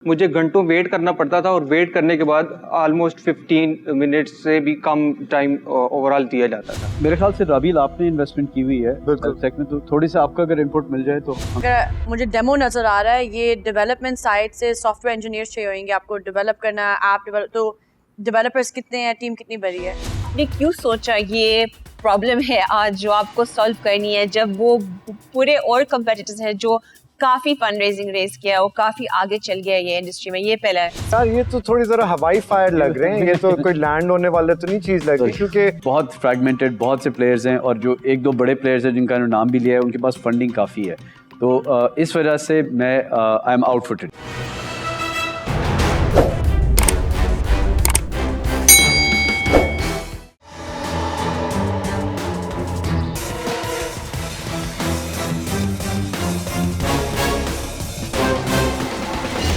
मुझे घंटों वेट करना पड़ता था और वेट करने के बाद ऑलमोस्ट 15 मिनट्स से भी कम टाइम ओवरऑल दिया जाता था। मेरे ख्याल से राबील आपने इन्वेस्टमेंट की हुई है सेक में, तो थोड़ी सी आपका अगर इनपुट मिल जाए तो। अगर मुझे डेमो नज़र आ रहा है, ये डेवलपमेंट साइड से सॉफ्टवेयर इंजीनियर्स चाहिए होंगे, आपको डेवलप करना है ऐप डेवलप, तो डेवलपर्स कितने हैं, टीम कितनी बड़ी है? आपने क्यों सोचा ये प्रॉब्लम है आज जो आपको सॉल्व करनी है, जब वो पूरे और कंपेटिटर्स हैं जो काफी फंड रेजिंग रेज किया, वो काफी आगे चल गया ये इंडस्ट्री में? ये पहला है यार, ये तो थोड़ी जरा हवाई फायर लग रहे हैं, ये तो कोई लैंड होने वाला तो नहीं चीज लग रही, क्योंकि बहुत फ्रैगमेंटेड बहुत से प्लेयर्स हैं और जो एक दो बड़े प्लेयर्स हैं जिनका नाम भी लिया है, उनके पास फंडिंग काफ़ी है, तो इस वजह से मैं आई एम आउटफुटेड।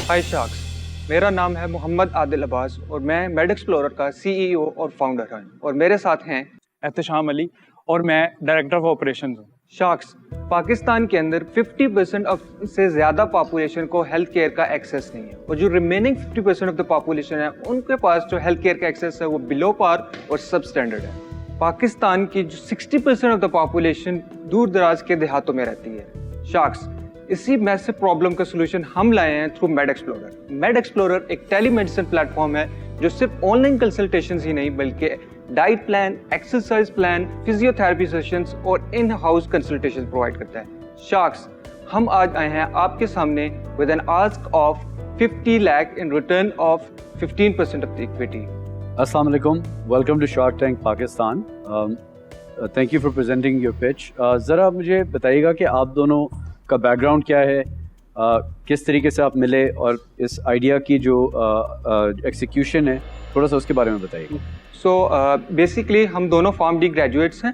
हाय शार्क्स, मेरा नाम है मोहम्मद आदिल अब्बास और मैं मेड एक्सप्लोरर का सीईओ और फाउंडर हूँ, और मेरे साथ हैं एहतशाम अली और मैं डायरेक्टर ऑफ ऑपरेशंस हूँ। शार्क्स, पाकिस्तान के अंदर 50% से ज़्यादा पॉपुलेशन को हेल्थ केयर का एक्सेस नहीं है, और जो रिमेनिंग 50% ऑफ द पॉपुलेशन है उनके पास जो हेल्थ केयर का एक्सेस है वो बिलो पार और सब स्टैंडर्ड है। पाकिस्तान की जो 60% ऑफ द पॉपुलेशन दूर दराज के देहातों में रहती है। शार्क्स, इसी मैसिव प्रॉब्लम का सोल्यूशन हम लाए हैं through made explorer. Made explorer एक टेलीमेडिसिन प्लेटफॉर्म है जो सिर्फ ऑनलाइन कंसल्टेशंस ही नहीं बल्कि diet plan, exercise plan, physiotherapy sessions और इन हाउस कंसल्टेशन प्रोवाइड करता है। शार्क्स, हम आज आए हैं आपके सामने with an ask of 50 lakh in return of 15% of the equity. अस्सलाम वालेकुम, welcome to Shark Tank Pakistan. Thank you for presenting your pitch. ज़रा मुझे बताइएगा कि आप दोनों का बैकग्राउंड क्या है, किस तरीके से आप मिले, और इस आइडिया की जो एग्जीक्यूशन है थोड़ा सा उसके बारे में बताइए। सो बेसिकली हम दोनों फार्म डी ग्रेजुएट्स हैं।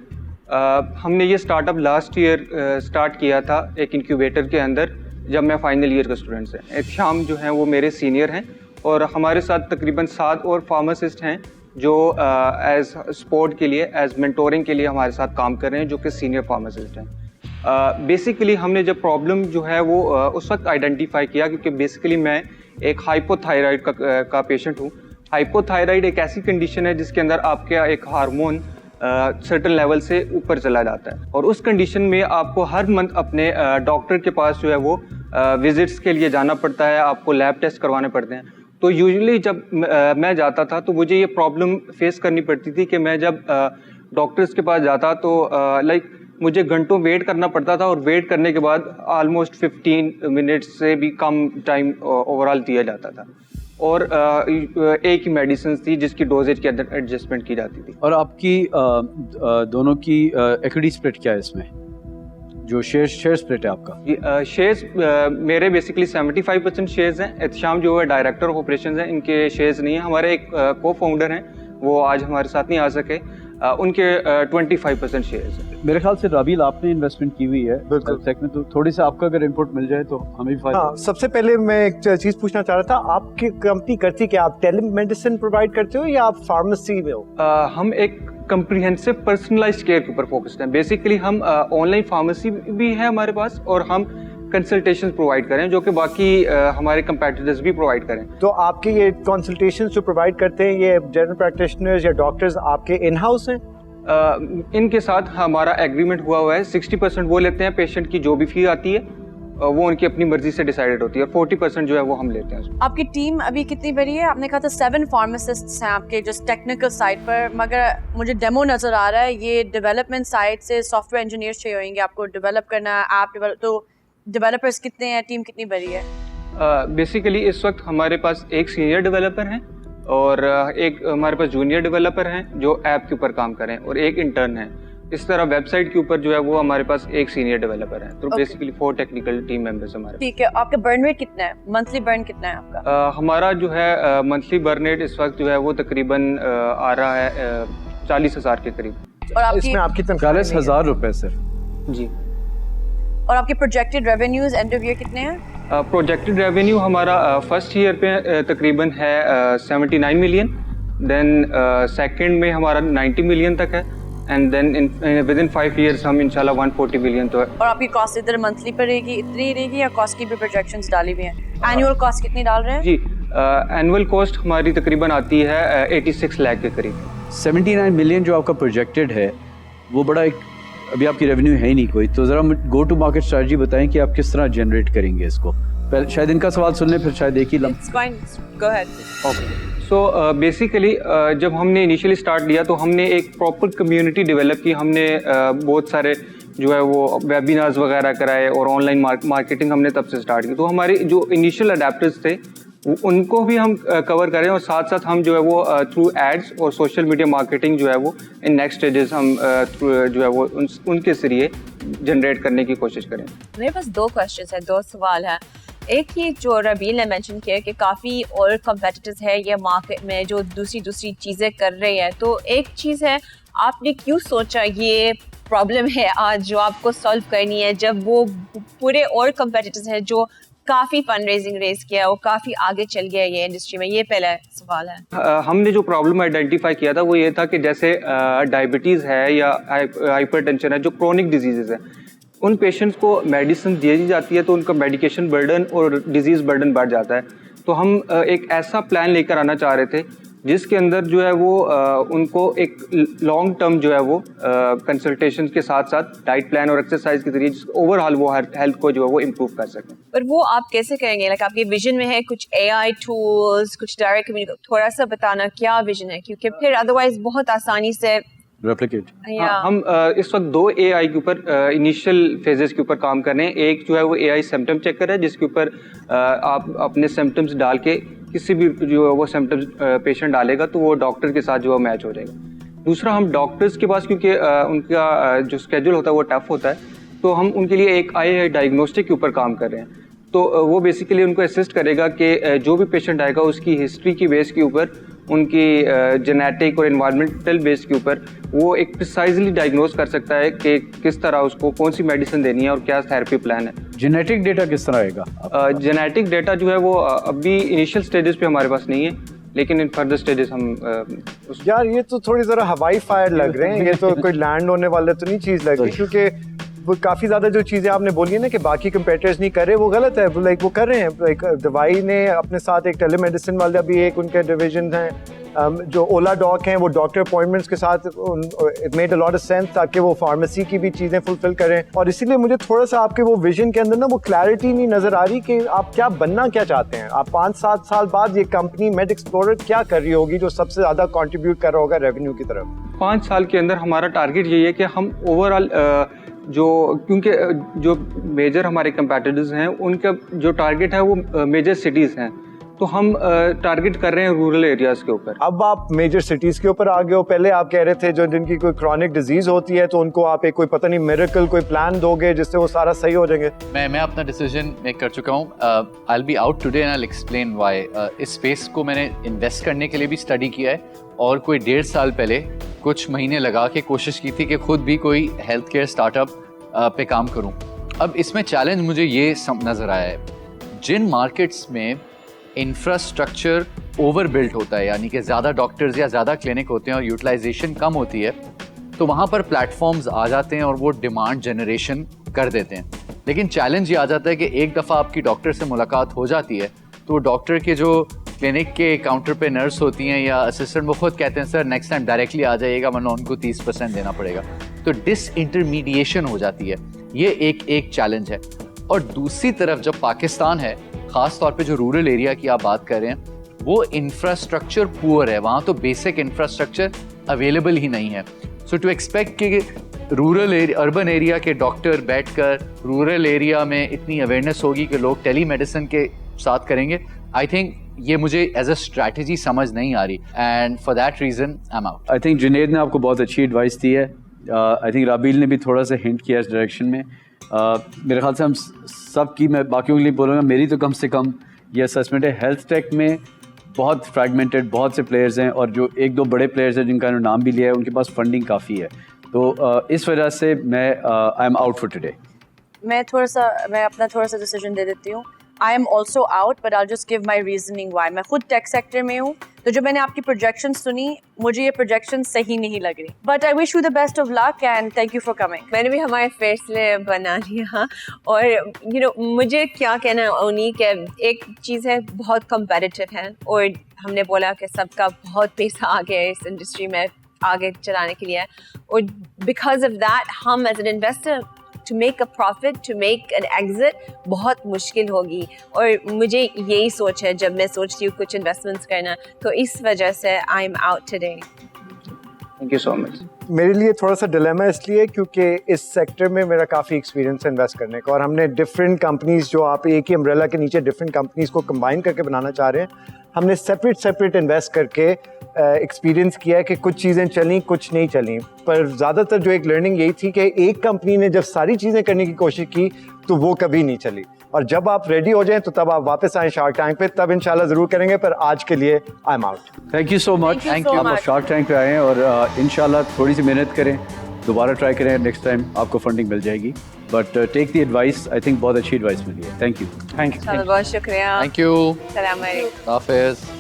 हमने ये स्टार्टअप लास्ट ईयर स्टार्ट किया था एक इंक्यूबेटर के अंदर, जब मैं फाइनल ईयर का स्टूडेंट्स हैं। एहतशाम जो हैं वो मेरे सीनियर हैं, और हमारे साथ तकरीबन 7 और फार्मासिस्ट हैं जो एज सपोर्ट के लिए, एज मेंटोरिंग के लिए हमारे साथ काम कर रहे हैं, जो कि सीनियर फार्मासिस्ट हैं। बेसिकली हमने जब प्रॉब्लम जो है वो उस वक्त आइडेंटिफाई किया, क्योंकि बेसिकली मैं एक हाइपोथायराइड का पेशेंट हूँ। हाइपोथायराइड एक ऐसी कंडीशन है जिसके अंदर आपके एक हार्मोन सर्टेन लेवल से ऊपर चला जाता है, और उस कंडीशन में आपको हर मंथ अपने डॉक्टर के पास जो है वो विजिट्स के लिए जाना पड़ता है, आपको लैब टेस्ट करवाने पड़ते हैं। तो यूजुअली जब मैं जाता था तो मुझे ये प्रॉब्लम फेस करनी पड़ती थी कि मैं जब डॉक्टर्स के पास जाता तो मुझे घंटों वेट करना पड़ता था, और वेट करने के बाद ऑलमोस्ट 15 मिनट्स से भी कम टाइम ओवरऑल दिया जाता था, और एक ही मेडिसिन थी जिसकी डोजेज के अंदर एडजस्टमेंट की जाती थी। और आपकी दोनों की इक्विटी स्प्लिट क्या है इसमें, जो शेयर स्प्लिट है आपका? शेयर्स मेरे बेसिकली 75% शेयर्स हैं। एहतशाम जो है डायरेक्टर ऑफ ऑपरेशंस हैं, इनके शेयर्स नहीं है। हमारे एक को फाउंडर हैं, वो आज हमारे साथ नहीं आ सके, उनके 25% शेयर्स हैं। मेरे ख्याल से राबील आपने इन्वेस्टमेंट की हुई है सेक में, तो थोड़ी सा आपका अगर इनपुट मिल जाए तो हमें भी फायदा। हाँ, सबसे पहले मैं एक चीज पूछना चाह रहा था, आपकी कंपनी करती क्या? आप टेलीमेडिसिन प्रोवाइड करते हो या आप फार्मेसी में हो? हम एक कंप्रिहेंसिव पर्सनलाइज्ड केयर के ऊपर फोकस्ड हैं। बेसिकली हम ऑनलाइन फार्मेसी भी है हमारे पास, और हम कंसल्टेशन प्रोवाइड करें जो कि बाकी हमारे कंपेटिटर्स भी प्रोवाइड करें। तो आपके ये कंसल्टेशन जो प्रोवाइड करते हैं, ये जनरल प्रैक्टिशनर्स या डॉक्टर्स आपके इन हाउस हैं? इनके साथ हमारा एग्रीमेंट हुआ है। 60% वो लेते हैं, पेशेंट की जो भी फी आती है वो उनकी अपनी मर्जी से डिसाइडेड होती है, और 40% जो है वो हम लेते हैं। आपकी टीम अभी कितनी बड़ी है? आपने कहा था 7 फार्मासिस्ट्स हैं आपके जो टेक्निकल साइड पर, मगर मुझे डेमो नज़र आ रहा है, ये डेवलपमेंट साइड से सॉफ्टवेयर इंजीनियर्स चाहिए होंगे, आपको डेवलप करना है ऐप डेवलप, तो डेवलपर्स कितने हैं, टीम कितनी बड़ी है? बेसिकली इस वक्त हमारे पास एक सीनियर डेवलपर हैं, और एक हमारे पास जूनियर डेवलपर हैं जो ऐप के ऊपर काम करें, और एक इंटर्न है। इस तरह वेबसाइट के ऊपर जो है वो हमारे पास एक सीनियर डेवलपर है। तो बेसिकली 4 टेक्निकल टीम मेंबर्स हमारे। ठीक है, आपका बर्न रेट कितना है, मंथली बर्न कितना है आपका? हमारा जो है मंथली बर्न रेट इस वक्त जो है वो तकरीबन आ रहा है 40,000 के करीब। और इसमें आपकी तनख्वाह 40,000 रुपए सर जी। और आपके projected revenues end of year कितने हैं? प्रोजेक्टेड रेवेन्यू हमारा फर्स्ट ईयर पे तकरीबन है 79 मिलियन, देन सेकंड में हमारा 90 मिलियन तक है, and then within 5 years हम इंशाल्लाह 140 बिलियन तो और आपकी कॉस्ट इधर मंथली पर रहेगी, इतनी ही रहेगी, या कॉस्ट की भी प्रोजेक्शंस डाली हुई हैं? एनुअल कॉस्ट कितनी डाल रहे हैं? जी एनुअल कॉस्ट हमारी तकरीबन आती है 86 लाख के करीब। 79 मिलियन जो आपका प्रोजेक्टेड है वो बड़ा एक, अभी आपकी रेवेन्यू है ही नहीं कोई, तो ज़रा गो टू मार्केट स्ट्रेटजी बताएं कि आप किस तरह जनरेट करेंगे इसको। पहले शायद इनका सवाल सुन लें, फिर शायद एक ही It's fine. Go ahead. So basically जब हमने इनिशियली स्टार्ट लिया तो हमने एक प्रॉपर कम्युनिटी डेवलप की। हमने बहुत सारे जो है वो वेबिनार्स वगैरह कराए और ऑनलाइन मार्केटिंग हमने तब से स्टार्ट की। तो हमारे जो इनिशियल अडेप्टर्स थे उनको भी हम कवर करें और साथ साथ हम जो है वो थ्रू एड्स और सोशल मीडिया मार्केटिंग जो है वो इन नेक्स्ट स्टेजेस हम जो है वो उनके जरिए जनरेट करने की कोशिश करें। मेरे पास 2 क्वेश्चंस है, 2 सवाल है। एक ही जो रबील ने मेंशन किया कि काफ़ी और कंपेटिटर्स है ये मार्केट में जो दूसरी चीज़ें कर रही है, तो एक चीज़ है आपने क्यों सोचा ये प्रॉब्लम है आज जो आपको सॉल्व करनी है, जब वो पूरे और कंपेटिटर्स हैं जो काफ़ी फंड रेजिंग रेज किया, वो काफ़ी आगे चल गया ये इंडस्ट्री में? ये पहला सवाल है। हमने जो प्रॉब्लम आइडेंटिफाई किया था वो ये था कि जैसे डायबिटीज़ है या हाइपरटेंशन है, जो क्रोनिक डिजीज़ है, उन पेशेंट्स को मेडिसिन दी जाती है तो उनका मेडिकेशन बर्डन और डिजीज़ बर्डन बढ़ जाता है। तो हम एक ऐसा प्लान लेकर आना चाह रहे थे जिसके अंदर जो है वो उनको एक लॉन्ग टर्म जो है वो कंसल्टेशन के साथ साथ डाइट प्लान और एक्सरसाइज के जरिए ओवरऑल वो हेल्थ को जो है वो इम्प्रूव कर सकें। पर वो आप कैसे करेंगे? लाइक आपके विजन में है कुछ AI टूल्स, कुछ डायरेक्ट कम्युनिकेशन, थोड़ा सा बताना क्या विजन है, क्योंकि फिर अदरवाइज बहुत आसानी से रेप्लिकेट। हाँ, हम इस वक्त 2 AI के ऊपर इनिशियल फेजेस के ऊपर काम कर रहे हैं। एक जो है वो AI सिम्टम चेकर है जिसके ऊपर आप अपने सिम्टम्स डाल के किसी भी जो है वो सिम्टम्स पेशेंट डालेगा तो वो डॉक्टर के साथ जो है मैच हो जाएगा। दूसरा, हम डॉक्टर्स के पास क्योंकि उनका जो स्केड्यूल होता है वो टफ होता है, तो हम उनके लिए एक AI डायग्नोस्टिक के ऊपर काम कर रहे हैं। तो वो बेसिकली उनको असिस्ट करेगा कि जो भी पेशेंट आएगा उसकी हिस्ट्री की बेस के ऊपर, उनकी जेनेटिक और एनवायरमेंटल बेस के ऊपर वो एक प्रिसाइजली डायग्नोज कर सकता है कि किस तरह उसको कौन सी मेडिसिन देनी है और क्या थेरेपी प्लान है। जेनेटिक डेटा किस तरह आएगा? जेनेटिक डेटा जो है वो अभी इनिशियल स्टेजेस पे हमारे पास नहीं है, लेकिन इन फर्दर स्टेजेस हम यार ये तो थोड़ी ज़रा हवाई फायर लग रहे हैं, ये तो कोई लैंड होने वाले तो नहीं चीज़ लग रही, क्योंकि वो काफ़ी ज़्यादा जो चीज़ें आपने बोली है ना कि बाकी कंपेटर्स नहीं कर रहे, वो गलत है। लाइक वो कर रहे हैं। लाइक दवाई ने अपने साथ एक टेलीमेडिसिन वाला भी एक उनके डिवीजन हैं, जो ओला डॉक हैं वो डॉक्टर अपॉइंटमेंट्स के साथ it made a lot of sense ताकि वो फार्मेसी की भी चीज़ें फुलफिल करें। और इसीलिए मुझे थोड़ा सा आपके वो विजन के अंदर ना वो क्लैरिटी नहीं नज़र आ रही कि आप क्या बनना क्या चाहते हैं। आप 5-7 साल बाद ये कंपनी मेड एक्सप्लोरर क्या कर रही होगी जो सबसे ज़्यादा कॉन्ट्रीब्यूट कर रहा होगा रेवेन्यू की तरफ? 5 साल के अंदर हमारा टारगेट यही है कि हम ओवरऑल जो, क्योंकि जो मेजर हमारे कंपेटिटर्स हैं उनका जो टारगेट है वो मेजर सिटीज़ हैं, तो हम टारगेट कर रहे हैं रूरल एरियाज़ के ऊपर। अब आप मेजर सिटीज़ के ऊपर आ गए हो। पहले आप कह रहे थे जो जिनकी कोई क्रॉनिक डिजीज़ होती है तो उनको आप एक कोई पता नहीं मिरेकल कोई प्लान दोगे जिससे वो सारा सही हो जाएंगे। मैं अपना डिसीजन मेक कर चुका हूँ। I will be out today and I will explain why. इस स्पेस को मैंने इन्वेस्ट करने के लिए भी स्टडी किया है और कोई 1.5 साल पहले कुछ महीने लगा के कोशिश की थी कि खुद भी कोई हेल्थ केयर स्टार्टअप पे काम करूं। अब इसमें चैलेंज मुझे ये नज़र आया है, जिन मार्केट्स में इंफ्रास्ट्रक्चर ओवर बिल्ट होता है, यानी कि ज़्यादा डॉक्टर्स या ज़्यादा क्लिनिक होते हैं और यूटिलाइजेशन कम होती है, तो वहाँ पर प्लेटफॉर्म्स आ जाते हैं और वो डिमांड जनरेशन कर देते हैं। लेकिन चैलेंज ये आ जाता है कि एक दफ़ा आपकी डॉक्टर से मुलाकात हो जाती है तो डॉक्टर के जो क्लिनिक के काउंटर पे नर्स होती हैं या असिस्टेंट, वो खुद कहते हैं सर नेक्स्ट टाइम डायरेक्टली आ जाइएगा वरना उनको 30% देना पड़ेगा। तो डिसइंटरमीडिएशन हो जाती है, ये एक चैलेंज है। और दूसरी तरफ जब पाकिस्तान है, ख़ास तौर पे जो रूरल एरिया की आप बात कर रहे हैं, वो इंफ्रास्ट्रक्चर पुअर है, वहाँ तो बेसिक इंफ्रास्ट्रक्चर अवेलेबल ही नहीं है। सो टू एक्सपेक्ट कि रूरल एरिया अर्बन एरिया के डॉक्टर बैठकर रूरल एरिया में इतनी अवेयरनेस होगी कि लोग टेलीमेडिसिन के साथ करेंगे, आई थिंक ये मुझे एज अ स्ट्रैटेजी समझ नहीं आ रही, and for that reason I am out. I think Junaid ने आपको बहुत अच्छी एडवाइस दी है। आई थिंक राबील ने भी थोड़ा सा हिंट किया इस डायरेक्शन में। मेरे ख्याल से हम सब की, मैं बाकियों के लिए बोलूँगा, मेरी तो कम से कम ये असेसमेंट है, हेल्थ टेक में बहुत फ्रैगमेंटेड बहुत से प्लेयर्स हैं और जो 1-2 बड़े प्लेयर्स हैं जिनका नाम भी लिया है उनके पास फंडिंग काफ़ी है। तो इस वजह से मैं I am out for today. मैं अपना थोड़ा सा डिसीजन दे देती हूँ। I am also out, but I just give my reasoning why. मैं खुद टेक सेक्टर में हूँ, तो तो जब मैंने आपकी प्रोजेक्शन सुनी मुझे ये प्रोजेक्शन सही नहीं लग रही, but I wish you the best of luck and thank you for coming. मैंने भी हमारे फैसले बना लिया और मुझे क्या कहना है उनीक है, एक चीज़ है बहुत कम्पेटिटिव है और हमने बोला कि सबका बहुत पैसा आ गया है इस इंडस्ट्री में आगे चलाने के लिए, और बिकॉज ऑफ दैट हम as an investor to make a profit, to make an exit बहुत मुश्किल होगी। और मुझे यही सोच है जब मैं सोचती हूँ कुछ इन्वेस्टमेंट्स करना, तो इस वजह से आई am out today. Thank you so much. मेरे लिए थोड़ा सा डिलेमा इसलिए क्योंकि इस सेक्टर में मेरा काफ़ी एक्सपीरियंस है इन्वेस्ट करने का, और हमने डिफरेंट कंपनीज जो आप एक ही अम्ब्रेला के नीचे डिफरेंट कंपनीज को कंबाइन करके बनाना चाह रहे हैं, हमने सेपरेट इन्वेस्ट करके एक्सपीरियंस किया है कि कुछ चीज़ें चली कुछ नहीं चली। पर ज़्यादातर जो एक लर्निंग यही थी कि एक कंपनी ने जब सारी चीज़ें करने की कोशिश की तो वो कभी नहीं चली, और जब आप रेडी हो जाएं तो तब आप वापस आएँ शार्क टैंक पे, तब इंशाल्लाह ज़रूर करेंगे। पर आज के लिए आई am out. Thank you so much. Thank you so आप much. शार्क टैंक पे आए हैं और इंशाल्लाह थोड़ी सी मेहनत करें, दोबारा ट्राई करें, नेक्स्ट टाइम आपको फंडिंग मिल जाएगी। But take the advice, I think बहुत अच्छी एडवाइस मिली है। Thank you. Thank you. चलो बहुत शुक्रिया। Thank you. सलाम अलैकुम। हाफिज़।